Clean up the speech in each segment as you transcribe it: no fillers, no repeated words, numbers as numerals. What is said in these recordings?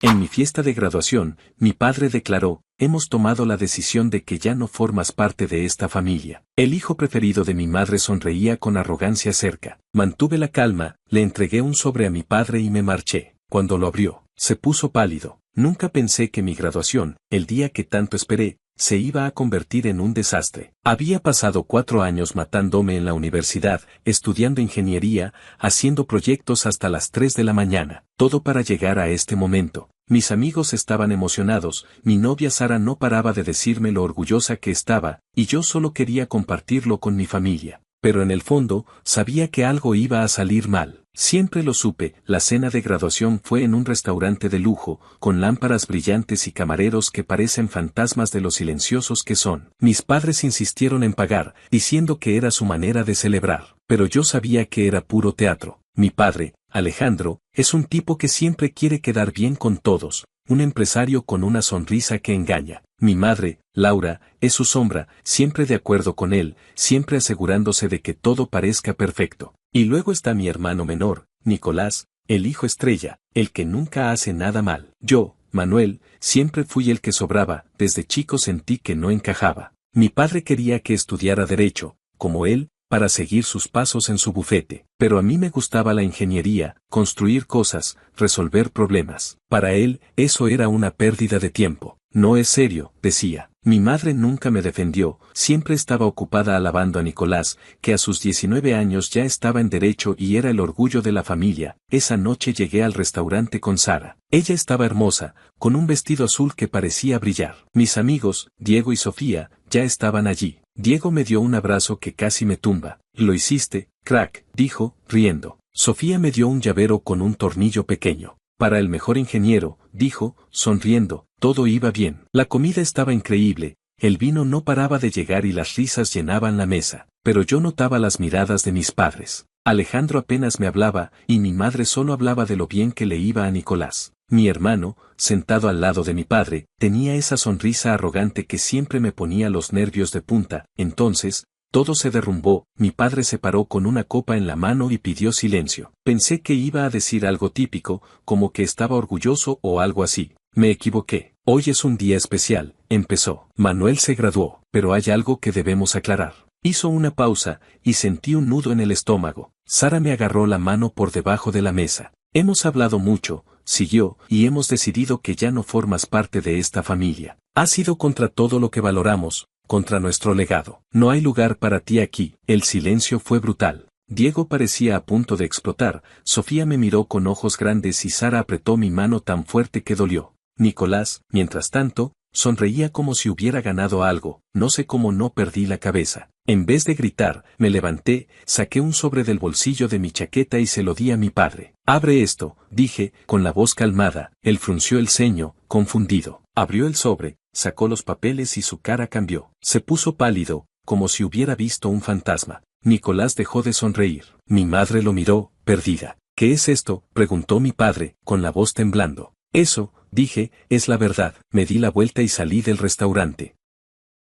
En mi fiesta de graduación, mi padre declaró, hemos tomado la decisión de que ya no formas parte de esta familia. El hijo preferido de mi madre sonreía con arrogancia cerca. Mantuve la calma, le entregué un sobre a mi padre y me marché. Cuando lo abrió, se puso pálido. Nunca pensé que mi graduación, el día que tanto esperé, se iba a convertir en un desastre. Había pasado 4 años matándome en la universidad, estudiando ingeniería, haciendo proyectos hasta las 3 de la mañana, todo para llegar a este momento. Mis amigos estaban emocionados, mi novia Sara no paraba de decirme lo orgullosa que estaba, y yo solo quería compartirlo con mi familia. Pero en el fondo, sabía que algo iba a salir mal. Siempre lo supe, la cena de graduación fue en un restaurante de lujo, con lámparas brillantes y camareros que parecen fantasmas de lo silenciosos que son. Mis padres insistieron en pagar, diciendo que era su manera de celebrar, pero yo sabía que era puro teatro. Mi padre, Alejandro, es un tipo que siempre quiere quedar bien con todos, un empresario con una sonrisa que engaña. Mi madre, Laura, es su sombra, siempre de acuerdo con él, siempre asegurándose de que todo parezca perfecto. Y luego está mi hermano menor, Nicolás, el hijo estrella, el que nunca hace nada mal. Yo, Manuel, siempre fui el que sobraba, desde chico sentí que no encajaba. Mi padre quería que estudiara derecho, como él, para seguir sus pasos en su bufete, pero a mí me gustaba la ingeniería, construir cosas, resolver problemas. Para él, eso era una pérdida de tiempo. No es serio, decía. Mi madre nunca me defendió, siempre estaba ocupada alabando a Nicolás, que a sus 19 años ya estaba en derecho y era el orgullo de la familia. Esa noche llegué al restaurante con Sara. Ella estaba hermosa, con un vestido azul que parecía brillar. Mis amigos, Diego y Sofía, ya estaban allí. Diego me dio un abrazo que casi me tumba. Lo hiciste, crack, dijo, riendo. Sofía me dio un llavero con un tornillo pequeño. Para el mejor ingeniero, dijo, sonriendo, todo iba bien. La comida estaba increíble, el vino no paraba de llegar y las risas llenaban la mesa, pero yo notaba las miradas de mis padres. Alejandro apenas me hablaba, y mi madre solo hablaba de lo bien que le iba a Nicolás. Mi hermano, sentado al lado de mi padre, tenía esa sonrisa arrogante que siempre me ponía los nervios de punta. Entonces, todo se derrumbó, mi padre se paró con una copa en la mano y pidió silencio. Pensé que iba a decir algo típico, como que estaba orgulloso o algo así. Me equivoqué. Hoy es un día especial, empezó. Manuel se graduó, pero hay algo que debemos aclarar. Hizo una pausa, y sentí un nudo en el estómago. Sara me agarró la mano por debajo de la mesa. Hemos hablado mucho, siguió, y hemos decidido que ya no formas parte de esta familia. Has ido contra todo lo que valoramos, contra nuestro legado. No hay lugar para ti aquí. El silencio fue brutal. Diego parecía a punto de explotar, Sofía me miró con ojos grandes y Sara apretó mi mano tan fuerte que dolió. Nicolás, mientras tanto, sonreía como si hubiera ganado algo, no sé cómo no perdí la cabeza. En vez de gritar, me levanté, saqué un sobre del bolsillo de mi chaqueta y se lo di a mi padre. Abre esto, dije, con la voz calmada. Él frunció el ceño, confundido. Abrió el sobre, sacó los papeles y su cara cambió. Se puso pálido, como si hubiera visto un fantasma. Nicolás dejó de sonreír. Mi madre lo miró, perdida. ¿Qué es esto?, preguntó mi padre, con la voz temblando. Eso, dije, es la verdad. Me di la vuelta y salí del restaurante.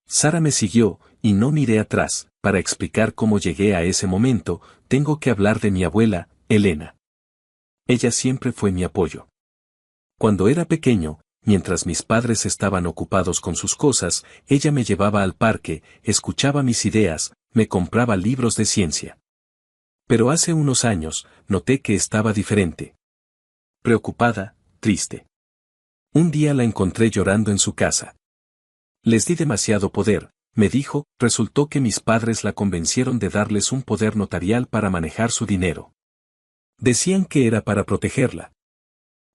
Sara me siguió, y no miré atrás. Para explicar cómo llegué a ese momento, tengo que hablar de mi abuela, Elena. Ella siempre fue mi apoyo. Cuando era pequeño, mientras mis padres estaban ocupados con sus cosas, ella me llevaba al parque, escuchaba mis ideas, me compraba libros de ciencia. Pero hace unos años, noté que estaba diferente. Preocupada, triste. Un día la encontré llorando en su casa. Les di demasiado poder, me dijo, resultó que mis padres la convencieron de darles un poder notarial para manejar su dinero. Decían que era para protegerla.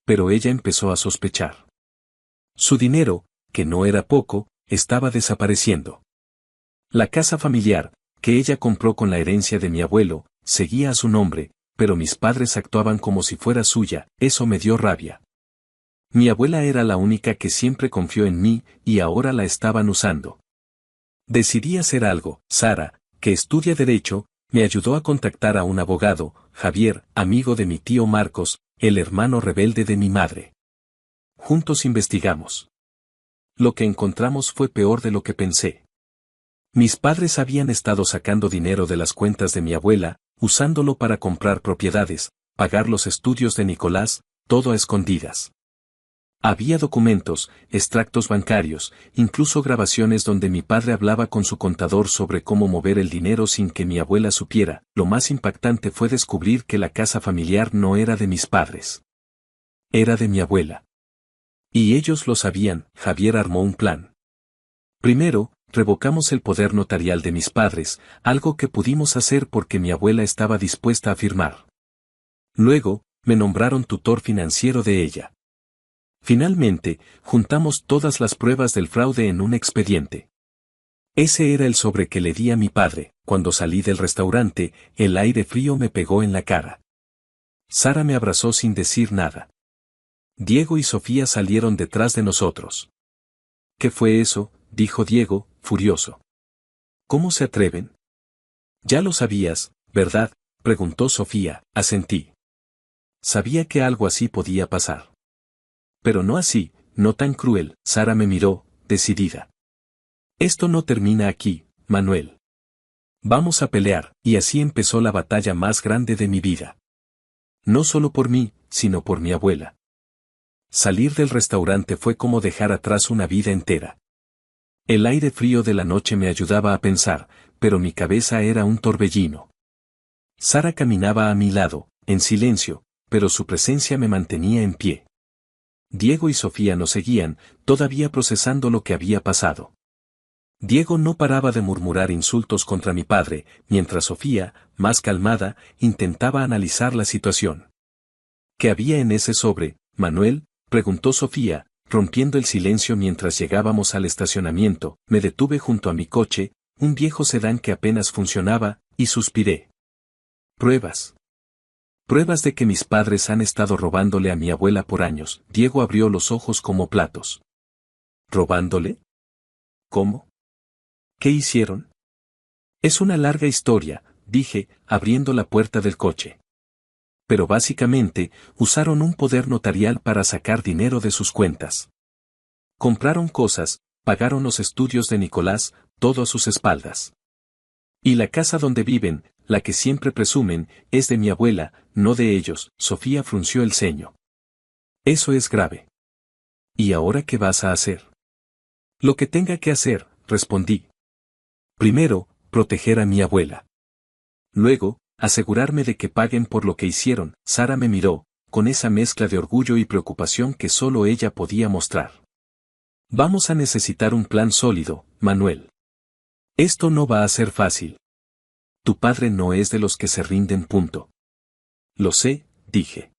Pero ella empezó a sospechar. Su dinero, que no era poco, estaba desapareciendo. La casa familiar, que ella compró con la herencia de mi abuelo, seguía a su nombre, pero mis padres actuaban como si fuera suya, eso me dio rabia. Mi abuela era la única que siempre confió en mí, y ahora la estaban usando. Decidí hacer algo. Sara, que estudia Derecho, me ayudó a contactar a un abogado, Javier, amigo de mi tío Marcos, el hermano rebelde de mi madre. Juntos investigamos. Lo que encontramos fue peor de lo que pensé. Mis padres habían estado sacando dinero de las cuentas de mi abuela, usándolo para comprar propiedades, pagar los estudios de Nicolás, todo a escondidas. Había documentos, extractos bancarios, incluso grabaciones donde mi padre hablaba con su contador sobre cómo mover el dinero sin que mi abuela supiera. Lo más impactante fue descubrir que la casa familiar no era de mis padres. Era de mi abuela. Y ellos lo sabían. Javier armó un plan. Primero, revocamos el poder notarial de mis padres, algo que pudimos hacer porque mi abuela estaba dispuesta a firmar. Luego, me nombraron tutor financiero de ella. Finalmente, juntamos todas las pruebas del fraude en un expediente. Ese era el sobre que le di a mi padre. Cuando salí del restaurante, el aire frío me pegó en la cara. Sara me abrazó sin decir nada. Diego y Sofía salieron detrás de nosotros. ¿Qué fue eso?, dijo Diego, furioso. ¿Cómo se atreven? Ya lo sabías, ¿verdad?, preguntó Sofía. Asentí. Sabía que algo así podía pasar. Pero no así, no tan cruel. Sara me miró, decidida. Esto no termina aquí, Manuel. Vamos a pelear, y así empezó la batalla más grande de mi vida. No solo por mí, sino por mi abuela. Salir del restaurante fue como dejar atrás una vida entera. El aire frío de la noche me ayudaba a pensar, pero mi cabeza era un torbellino. Sara caminaba a mi lado, en silencio, pero su presencia me mantenía en pie. Diego y Sofía nos seguían, todavía procesando lo que había pasado. Diego no paraba de murmurar insultos contra mi padre, mientras Sofía, más calmada, intentaba analizar la situación. ¿Qué había en ese sobre, Manuel?, preguntó Sofía, rompiendo el silencio mientras llegábamos al estacionamiento. Me detuve junto a mi coche, un viejo sedán que apenas funcionaba, y suspiré. Pruebas. Pruebas de que mis padres han estado robándole a mi abuela por años. Diego abrió los ojos como platos. ¿Robándole? ¿Cómo? ¿Qué hicieron? Es una larga historia, dije, abriendo la puerta del coche. Pero básicamente, usaron un poder notarial para sacar dinero de sus cuentas. Compraron cosas, pagaron los estudios de Nicolás, todo a sus espaldas. Y la casa donde viven, la que siempre presumen, es de mi abuela, no de ellos. Sofía frunció el ceño. Eso es grave. ¿Y ahora qué vas a hacer? Lo que tenga que hacer, respondí. Primero, proteger a mi abuela. Luego, asegurarme de que paguen por lo que hicieron. Sara me miró, con esa mezcla de orgullo y preocupación que solo ella podía mostrar. Vamos a necesitar un plan sólido, Manuel. Esto no va a ser fácil. Tu padre no es de los que se rinden. Punto. Lo sé, dije.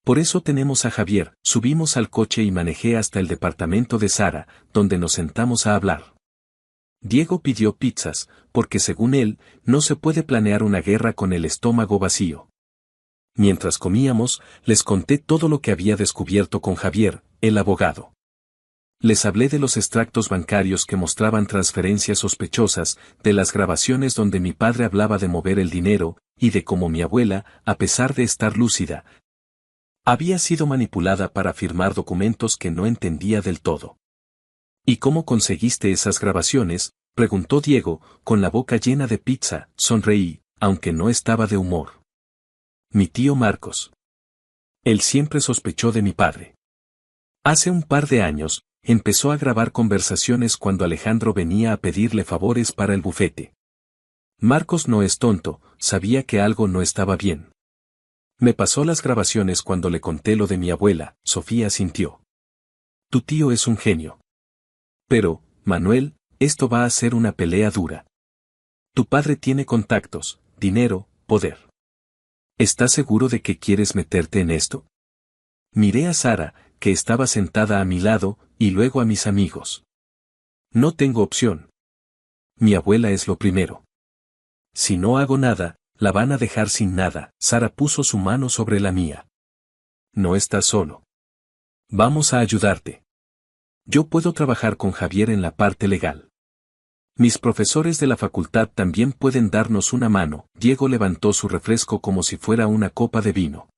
Por eso tenemos a Javier. Subimos al coche y manejé hasta el departamento de Sara, donde nos sentamos a hablar. Diego pidió pizzas, porque según él, no se puede planear una guerra con el estómago vacío. Mientras comíamos, les conté todo lo que había descubierto con Javier, el abogado. Les hablé de los extractos bancarios que mostraban transferencias sospechosas, de las grabaciones donde mi padre hablaba de mover el dinero, y de cómo mi abuela, a pesar de estar lúcida, había sido manipulada para firmar documentos que no entendía del todo. ¿Y cómo conseguiste esas grabaciones?, preguntó Diego, con la boca llena de pizza. Sonreí, aunque no estaba de humor. Mi tío Marcos. Él siempre sospechó de mi padre. Hace un par de años, empezó a grabar conversaciones cuando Alejandro venía a pedirle favores para el bufete. Marcos no es tonto, sabía que algo no estaba bien. Me pasó las grabaciones cuando le conté lo de mi abuela. Sofía sintió. Tu tío es un genio. Pero, Manuel, esto va a ser una pelea dura. Tu padre tiene contactos, dinero, poder. ¿Estás seguro de que quieres meterte en esto? Miré a Sara, que estaba sentada a mi lado, y luego a mis amigos. No tengo opción. Mi abuela es lo primero. Si no hago nada, la van a dejar sin nada. Sara puso su mano sobre la mía. No estás solo. Vamos a ayudarte. Yo puedo trabajar con Javier en la parte legal. Mis profesores de la facultad también pueden darnos una mano. Diego levantó su refresco como si fuera una copa de vino.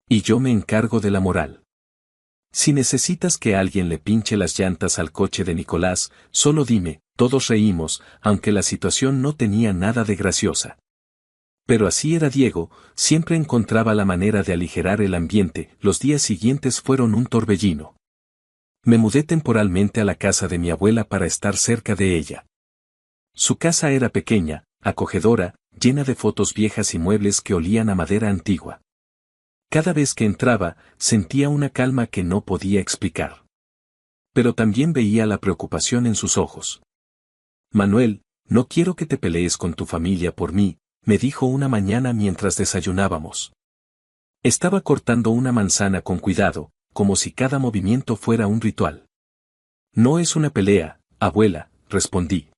Y yo me encargo de la moral. Si necesitas que alguien le pinche las llantas al coche de Nicolás, solo dime. Todos reímos, aunque la situación no tenía nada de graciosa. Pero así era Diego, siempre encontraba la manera de aligerar el ambiente. Los días siguientes fueron un torbellino. Me mudé temporalmente a la casa de mi abuela para estar cerca de ella. Su casa era pequeña, acogedora, llena de fotos viejas y muebles que olían a madera antigua. Cada vez que entraba, sentía una calma que no podía explicar. Pero también veía la preocupación en sus ojos. Manuel, no quiero que te pelees con tu familia por mí, me dijo una mañana mientras desayunábamos. Estaba cortando una manzana con cuidado, como si cada movimiento fuera un ritual. No es una pelea, abuela, respondí.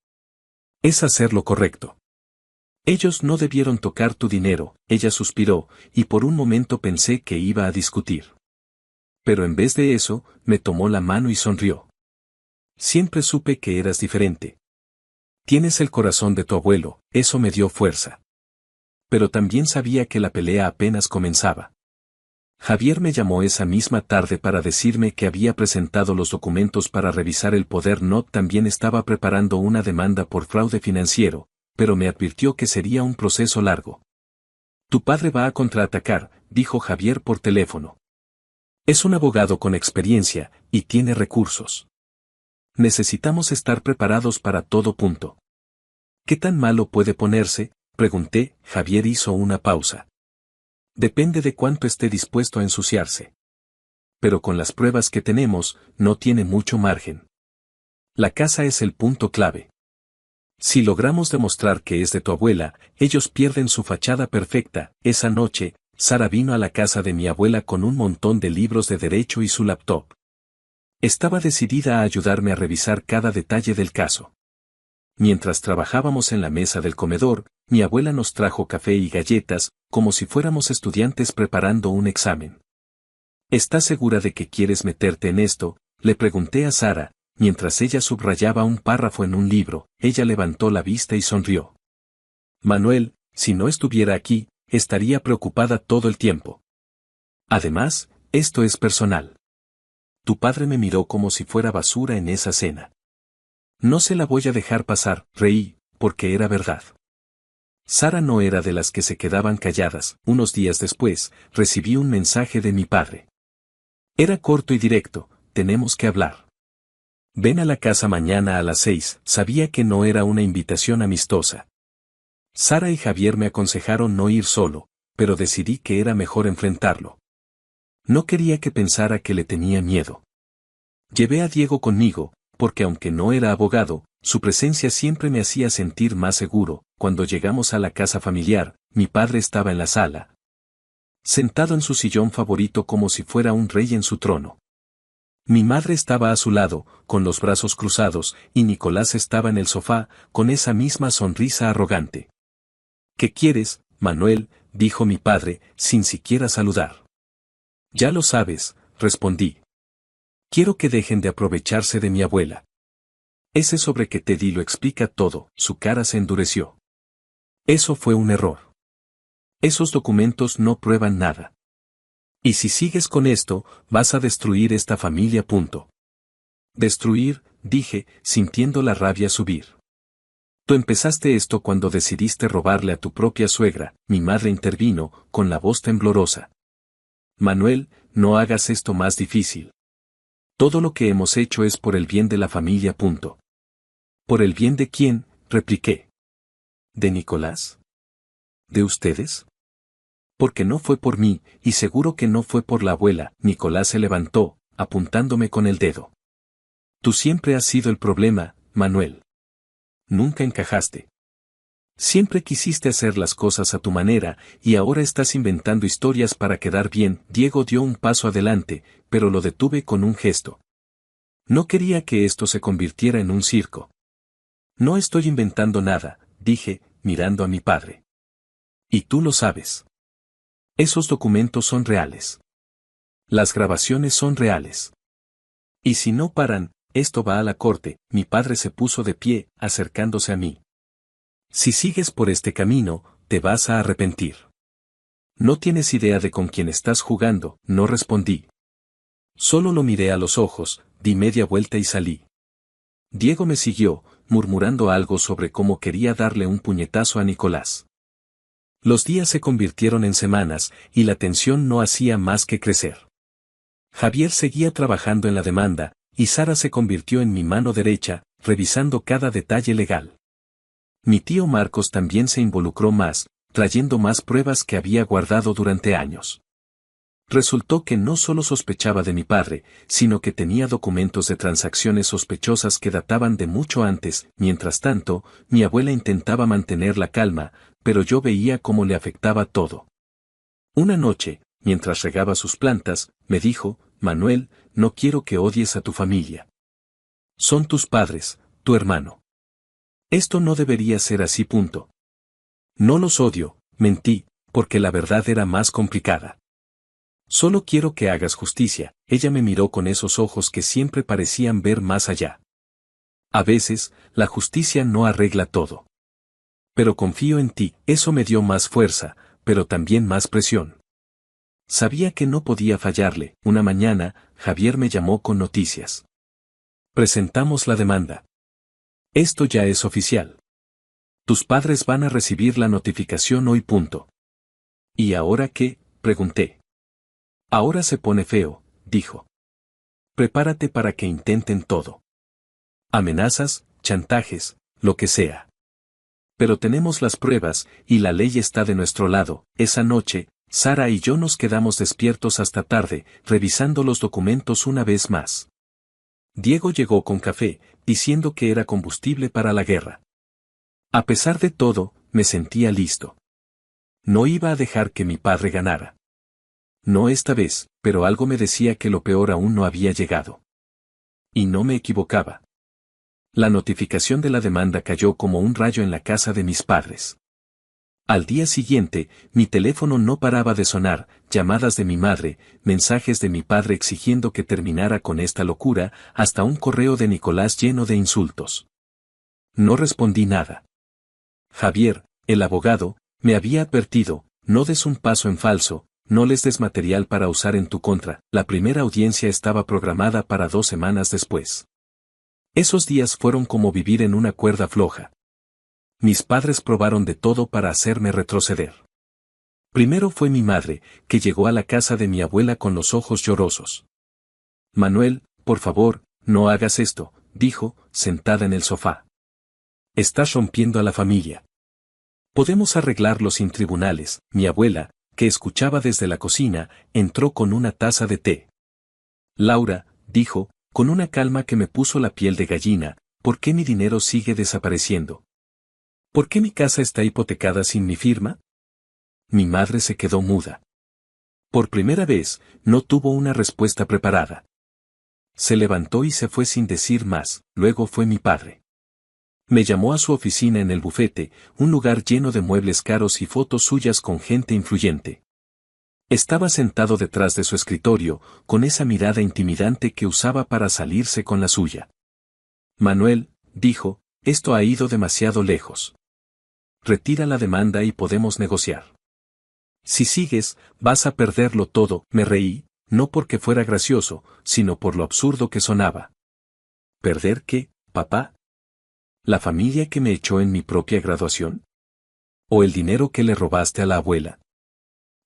Es hacer lo correcto. Ellos no debieron tocar tu dinero, ella suspiró, y por un momento pensé que iba a discutir. Pero en vez de eso, me tomó la mano y sonrió. Siempre supe que eras diferente. Tienes el corazón de tu abuelo, eso me dio fuerza. Pero también sabía que la pelea apenas comenzaba. Javier me llamó esa misma tarde para decirme que había presentado los documentos para revisar el poder. No también estaba preparando una demanda por fraude financiero, pero me advirtió que sería un proceso largo. Tu padre va a contraatacar, dijo Javier por teléfono. Es un abogado con experiencia, y tiene recursos. Necesitamos estar preparados para todo punto. ¿Qué tan malo puede ponerse?, pregunté. Javier hizo una pausa. Depende de cuánto esté dispuesto a ensuciarse. Pero con las pruebas que tenemos, no tiene mucho margen. La casa es el punto clave. Si logramos demostrar que es de tu abuela, ellos pierden su fachada perfecta. Esa noche, Sara vino a la casa de mi abuela con un montón de libros de derecho y su laptop. Estaba decidida a ayudarme a revisar cada detalle del caso. Mientras trabajábamos en la mesa del comedor, mi abuela nos trajo café y galletas, como si fuéramos estudiantes preparando un examen. ¿Estás segura de que quieres meterte en esto?, le pregunté a Sara, mientras ella subrayaba un párrafo en un libro. Ella levantó la vista y sonrió. Manuel, si no estuviera aquí, estaría preocupada todo el tiempo. Además, esto es personal. Tu padre me miró como si fuera basura en esa cena. No se la voy a dejar pasar, reí, porque era verdad. Sara no era de las que se quedaban calladas. Unos días después, recibí un mensaje de mi padre. Era corto y directo: tenemos que hablar. Ven a la casa mañana a las 6. Sabía que no era una invitación amistosa. Sara y Javier me aconsejaron no ir solo, pero decidí que era mejor enfrentarlo. No quería que pensara que le tenía miedo. Llevé a Diego conmigo, porque aunque no era abogado, su presencia siempre me hacía sentir más seguro. Cuando llegamos a la casa familiar, mi padre estaba en la sala, sentado en su sillón favorito como si fuera un rey en su trono. Mi madre estaba a su lado, con los brazos cruzados, y Nicolás estaba en el sofá, con esa misma sonrisa arrogante. ¿Qué quieres, Manuel?, dijo mi padre, sin siquiera saludar. Ya lo sabes, respondí. Quiero que dejen de aprovecharse de mi abuela. Ese sobre que te di lo explica todo. Su cara se endureció. Eso fue un error. Esos documentos no prueban nada. Y si sigues con esto, vas a destruir esta familia. Punto. Destruir, dije, sintiendo la rabia subir. Tú empezaste esto cuando decidiste robarle a tu propia suegra. Mi madre intervino, con la voz temblorosa. Manuel, no hagas esto más difícil. Todo lo que hemos hecho es por el bien de la familia. Punto. ¿Por el bien de quién?, repliqué. ¿De Nicolás? ¿De ustedes? Porque no fue por mí, y seguro que no fue por la abuela. Nicolás se levantó, apuntándome con el dedo. Tú siempre has sido el problema, Manuel. Nunca encajaste. Siempre quisiste hacer las cosas a tu manera, y ahora estás inventando historias para quedar bien. Diego dio un paso adelante, pero lo detuve con un gesto. No quería que esto se convirtiera en un circo. No estoy inventando nada, dije, mirando a mi padre. Y tú lo sabes. Esos documentos son reales. Las grabaciones son reales. Y si no paran, esto va a la corte. Mi padre se puso de pie, acercándose a mí. Si sigues por este camino, te vas a arrepentir. No tienes idea de con quién estás jugando, no respondí. Solo lo miré a los ojos, di media vuelta y salí. Diego me siguió, murmurando algo sobre cómo quería darle un puñetazo a Nicolás. Los días se convirtieron en semanas, y la tensión no hacía más que crecer. Javier seguía trabajando en la demanda, y Sara se convirtió en mi mano derecha, revisando cada detalle legal. Mi tío Marcos también se involucró más, trayendo más pruebas que había guardado durante años. Resultó que no solo sospechaba de mi padre, sino que tenía documentos de transacciones sospechosas que databan de mucho antes. Mientras tanto, mi abuela intentaba mantener la calma, pero yo veía cómo le afectaba todo. Una noche, mientras regaba sus plantas, me dijo: Manuel, no quiero que odies a tu familia. Son tus padres, tu hermano. Esto no debería ser así. Punto. No los odio, mentí, porque la verdad era más complicada. Solo quiero que hagas justicia. Ella me miró con esos ojos que siempre parecían ver más allá. A veces, la justicia no arregla todo. Pero confío en ti. Eso me dio más fuerza, pero también más presión. Sabía que no podía fallarle. Una mañana, Javier me llamó con noticias. Presentamos la demanda. Esto ya es oficial. Tus padres van a recibir la notificación hoy. Punto. ¿Y ahora qué?, pregunté. Ahora se pone feo, dijo. Prepárate para que intenten todo. Amenazas, chantajes, lo que sea. Pero tenemos las pruebas, y la ley está de nuestro lado. Esa noche, Sara y yo nos quedamos despiertos hasta tarde, revisando los documentos una vez más. Diego llegó con café, diciendo que era combustible para la guerra. A pesar de todo, me sentía listo. No iba a dejar que mi padre ganara. No esta vez, pero algo me decía que lo peor aún no había llegado. Y no me equivocaba. La notificación de la demanda cayó como un rayo en la casa de mis padres. Al día siguiente, mi teléfono no paraba de sonar, llamadas de mi madre, mensajes de mi padre exigiendo que terminara con esta locura, hasta un correo de Nicolás lleno de insultos. No respondí nada. Javier, el abogado, me había advertido: no des un paso en falso, no les des material para usar en tu contra. La primera audiencia estaba programada para 2 semanas después. Esos días fueron como vivir en una cuerda floja. Mis padres probaron de todo para hacerme retroceder. Primero fue mi madre, que llegó a la casa de mi abuela con los ojos llorosos. Manuel, por favor, no hagas esto, dijo, sentada en el sofá. Estás rompiendo a la familia. Podemos arreglarlo sin tribunales. Mi abuela, que escuchaba desde la cocina, entró con una taza de té. Laura, dijo, con una calma que me puso la piel de gallina, ¿por qué mi dinero sigue desapareciendo? ¿Por qué mi casa está hipotecada sin mi firma? Mi madre se quedó muda. Por primera vez, no tuvo una respuesta preparada. Se levantó y se fue sin decir más. Luego fue mi padre. Me llamó a su oficina en el bufete, un lugar lleno de muebles caros y fotos suyas con gente influyente. Estaba sentado detrás de su escritorio, con esa mirada intimidante que usaba para salirse con la suya. Manuel, dijo, esto ha ido demasiado lejos. Retira la demanda y podemos negociar. Si sigues, vas a perderlo todo. Me reí, no porque fuera gracioso, sino por lo absurdo que sonaba. ¿Perder qué, papá? ¿La familia que me echó en mi propia graduación? ¿O el dinero que le robaste a la abuela?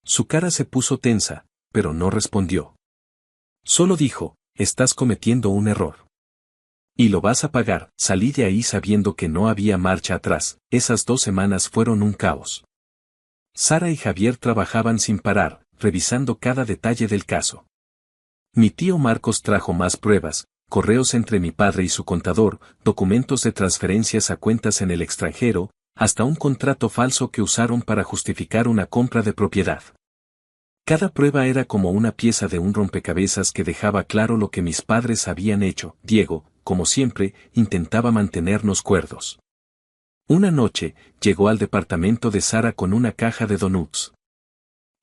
Su cara se puso tensa, pero no respondió. Solo dijo, estás cometiendo un error. Y lo vas a pagar. Salí de ahí sabiendo que no había marcha atrás. Esas 2 semanas fueron un caos. Sara y Javier trabajaban sin parar, revisando cada detalle del caso. Mi tío Marcos trajo más pruebas, correos entre mi padre y su contador, documentos de transferencias a cuentas en el extranjero, hasta un contrato falso que usaron para justificar una compra de propiedad. Cada prueba era como una pieza de un rompecabezas que dejaba claro lo que mis padres habían hecho. Diego, como siempre, intentaba mantenernos cuerdos. Una noche, llegó al departamento de Sara con una caja de donuts.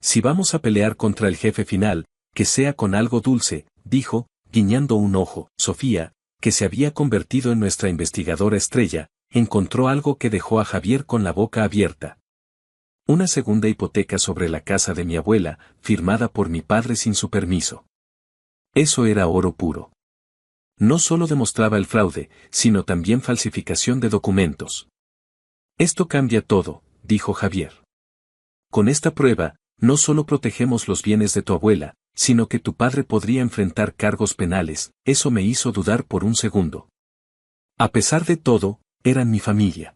Si vamos a pelear contra el jefe final, que sea con algo dulce, dijo, guiñando un ojo. Sofía, que se había convertido en nuestra investigadora estrella, encontró algo que dejó a Javier con la boca abierta. Una segunda hipoteca sobre la casa de mi abuela, firmada por mi padre sin su permiso. Eso era oro puro. No solo demostraba el fraude, sino también falsificación de documentos. Esto cambia todo, dijo Javier. Con esta prueba, no solo protegemos los bienes de tu abuela, sino que tu padre podría enfrentar cargos penales. Eso me hizo dudar por un segundo. A pesar de todo, eran mi familia.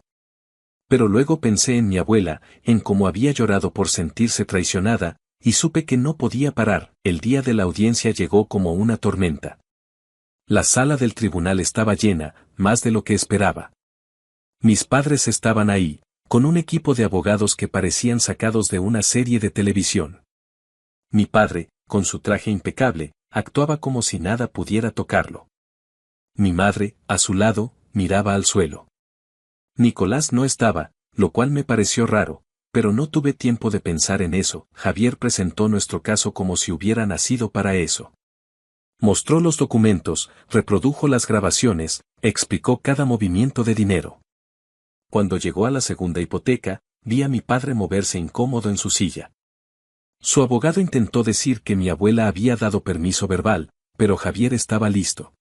Pero luego pensé en mi abuela, en cómo había llorado por sentirse traicionada, y supe que no podía parar. El día de la audiencia llegó como una tormenta. La sala del tribunal estaba llena, más de lo que esperaba. Mis padres estaban ahí, con un equipo de abogados que parecían sacados de una serie de televisión. Mi padre, con su traje impecable, actuaba como si nada pudiera tocarlo. Mi madre, a su lado, miraba al suelo. Nicolás no estaba, lo cual me pareció raro, pero no tuve tiempo de pensar en eso. Javier presentó nuestro caso como si hubiera nacido para eso. Mostró los documentos, reprodujo las grabaciones, explicó cada movimiento de dinero. Cuando llegó a la segunda hipoteca, vi a mi padre moverse incómodo en su silla. Su abogado intentó decir que mi abuela había dado permiso verbal, pero Javier estaba listo.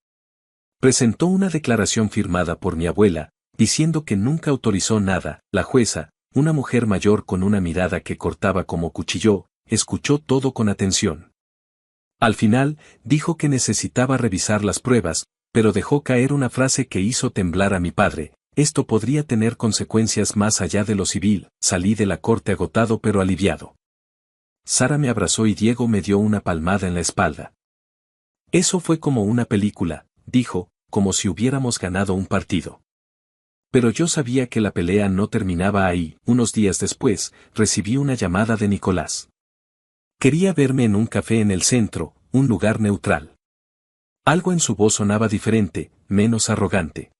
Presentó una declaración firmada por mi abuela, diciendo que nunca autorizó nada. La jueza, una mujer mayor con una mirada que cortaba como cuchillo, escuchó todo con atención. Al final, dijo que necesitaba revisar las pruebas, pero dejó caer una frase que hizo temblar a mi padre. Esto podría tener consecuencias más allá de lo civil. Salí de la corte agotado pero aliviado. Sara me abrazó y Diego me dio una palmada en la espalda. Eso fue como una película, dijo, como si hubiéramos ganado un partido. Pero yo sabía que la pelea no terminaba ahí. Unos días después, recibí una llamada de Nicolás. Quería verme en un café en el centro, un lugar neutral. Algo en su voz sonaba diferente, menos arrogante.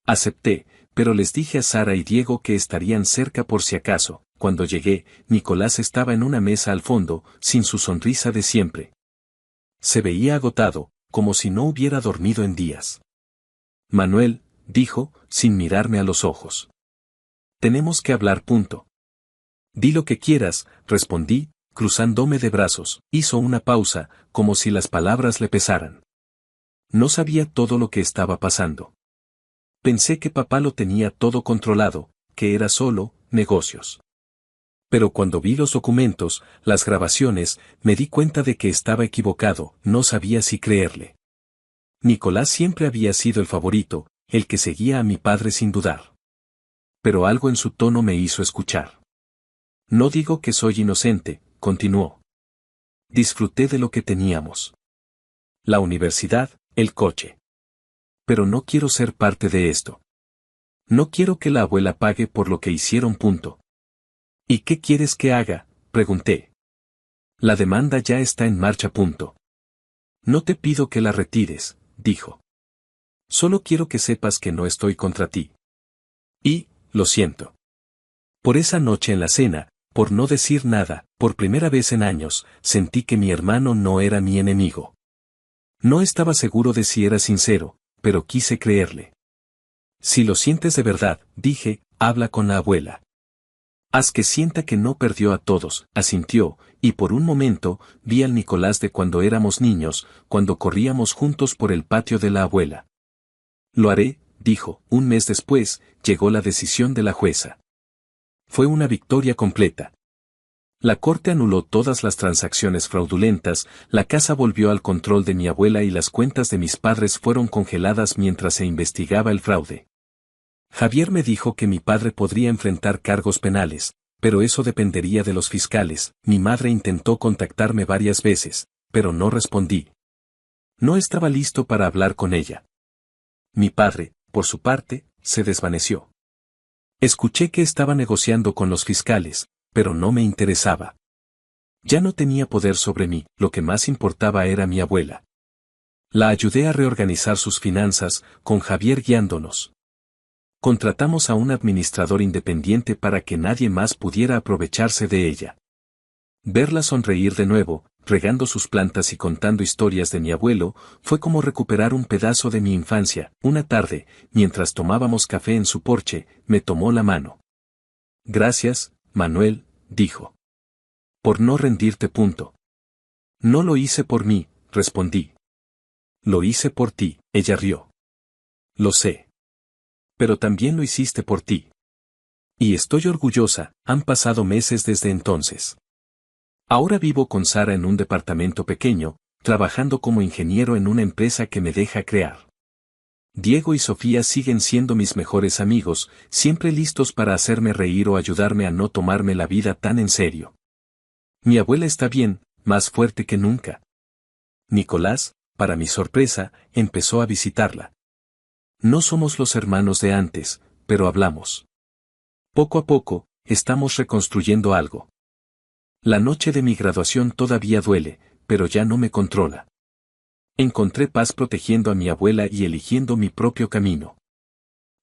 Acepté, pero les dije a Sara y Diego que estarían cerca por si acaso. Cuando llegué, Nicolás estaba en una mesa al fondo, sin su sonrisa de siempre. Se veía agotado, como si no hubiera dormido en días. Manuel, dijo, sin mirarme a los ojos. Tenemos que hablar. Di lo que quieras, respondí, cruzándome de brazos. Hizo una pausa, como si las palabras le pesaran. No sabía todo lo que estaba pasando. Pensé que papá lo tenía todo controlado, que era solo negocios. Pero cuando vi los documentos, las grabaciones, me di cuenta de que estaba equivocado. No sabía si creerle. Nicolás siempre había sido el favorito, el que seguía a mi padre sin dudar. Pero algo en su tono me hizo escuchar. No digo que soy inocente, continuó. Disfruté de lo que teníamos. La universidad, el coche. Pero no quiero ser parte de esto. No quiero que la abuela pague por lo que hicieron. ¿Y qué quieres que haga?, pregunté. La demanda ya está en marcha. No te pido que la retires, dijo. Solo quiero que sepas que no estoy contra ti. Y, lo siento. Por esa noche en la cena, por no decir nada, por primera vez en años, sentí que mi hermano no era mi enemigo. No estaba seguro de si era sincero, pero quise creerle. Si lo sientes de verdad, dije, habla con la abuela. Haz que sienta que no perdió a todos, asintió, y por un momento, vi al Nicolás de cuando éramos niños, cuando corríamos juntos por el patio de la abuela. Lo haré, dijo. Un mes después, llegó la decisión de la jueza. Fue una victoria completa. La corte anuló todas las transacciones fraudulentas, la casa volvió al control de mi abuela y las cuentas de mis padres fueron congeladas mientras se investigaba el fraude. Javier me dijo que mi padre podría enfrentar cargos penales, pero eso dependería de los fiscales. Mi madre intentó contactarme varias veces, pero no respondí. No estaba listo para hablar con ella. Mi padre, por su parte, se desvaneció. Escuché que estaba negociando con los fiscales, pero no me interesaba. Ya no tenía poder sobre mí, lo que más importaba era mi abuela. La ayudé a reorganizar sus finanzas, con Javier guiándonos. Contratamos a un administrador independiente para que nadie más pudiera aprovecharse de ella. Verla sonreír de nuevo, regando sus plantas y contando historias de mi abuelo, fue como recuperar un pedazo de mi infancia. Una tarde, mientras tomábamos café en su porche, me tomó la mano. Gracias, Manuel, dijo. Por no rendirte. No lo hice por mí, respondí. Lo hice por ti, ella rió. Lo sé. Pero también lo hiciste por ti. Y estoy orgullosa, han pasado meses desde entonces. Ahora vivo con Sara en un departamento pequeño, trabajando como ingeniero en una empresa que me deja crear. Diego y Sofía siguen siendo mis mejores amigos, siempre listos para hacerme reír o ayudarme a no tomarme la vida tan en serio. Mi abuela está bien, más fuerte que nunca. Nicolás, para mi sorpresa, empezó a visitarla. No somos los hermanos de antes, pero hablamos. Poco a poco, estamos reconstruyendo algo. La noche de mi graduación todavía duele, pero ya no me controla. Encontré paz protegiendo a mi abuela y eligiendo mi propio camino.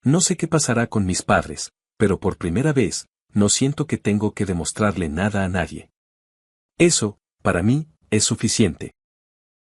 No sé qué pasará con mis padres, pero por primera vez, no siento que tengo que demostrarle nada a nadie. Eso, para mí, es suficiente.